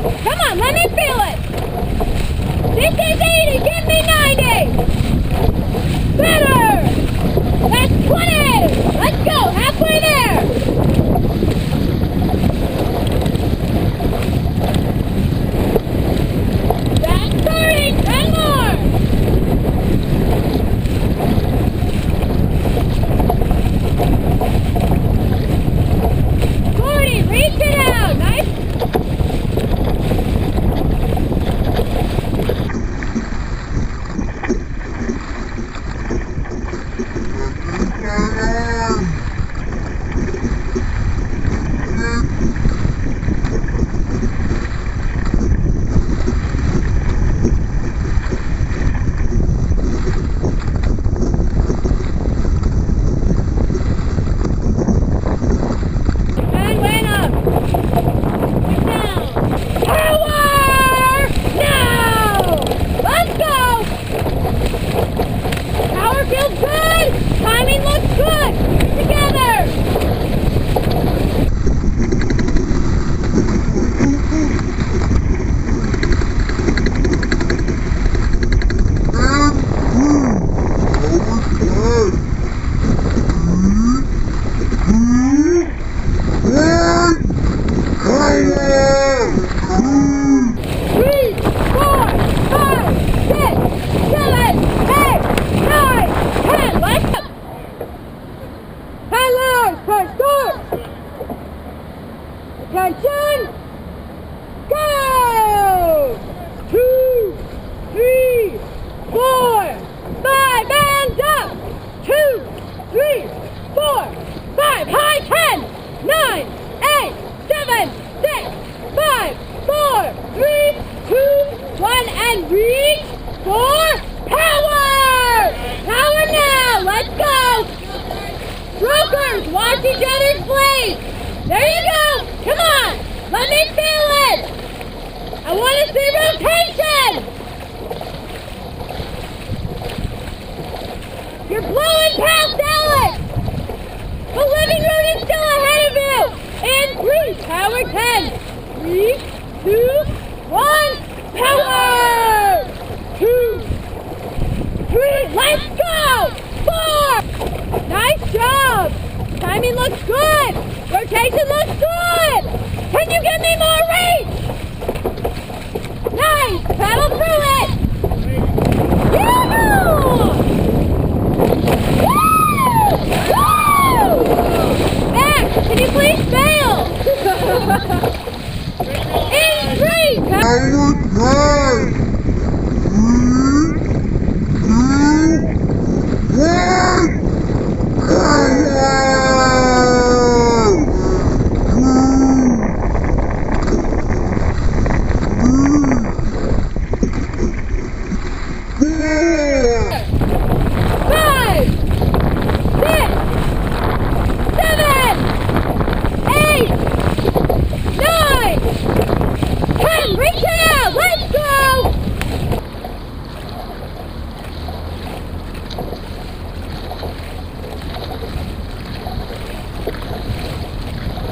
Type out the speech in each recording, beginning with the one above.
on! Come on, let me feel it! This is 80, give me 90! Better! That's 20! Let's go, halfway there! That's 30, 10 more! Reach it out! Nice! Attention! Go! 2, 3, 4, 5, and up! 2, 3, 4, 5, high 10, 9, 8, 7, 6, 5, 4, 3, 2, 1, and reach for power! Power now! Let's go! Brokers, watch each other's blades! There you go! Come on! Let me feel it! I want to see rotation! You're blowing past Alex! The living room is still ahead of you! In 3, power 10! 3, 2, 1, power! 2, 3, let's go! 4! Nice job! Timing looks good! Rotation looks good! Can you give me more reach? Nice! Paddle through it! Woo! Woo! Max, can you please fail? In 3, power 10! 3, 2, 1,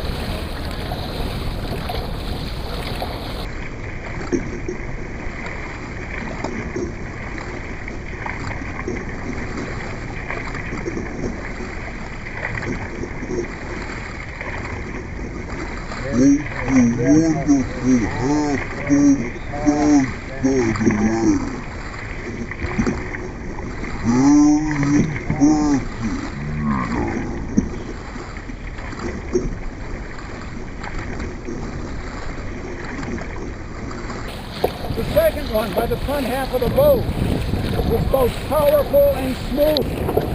power! The second one by the front half of the boat was both powerful and smooth.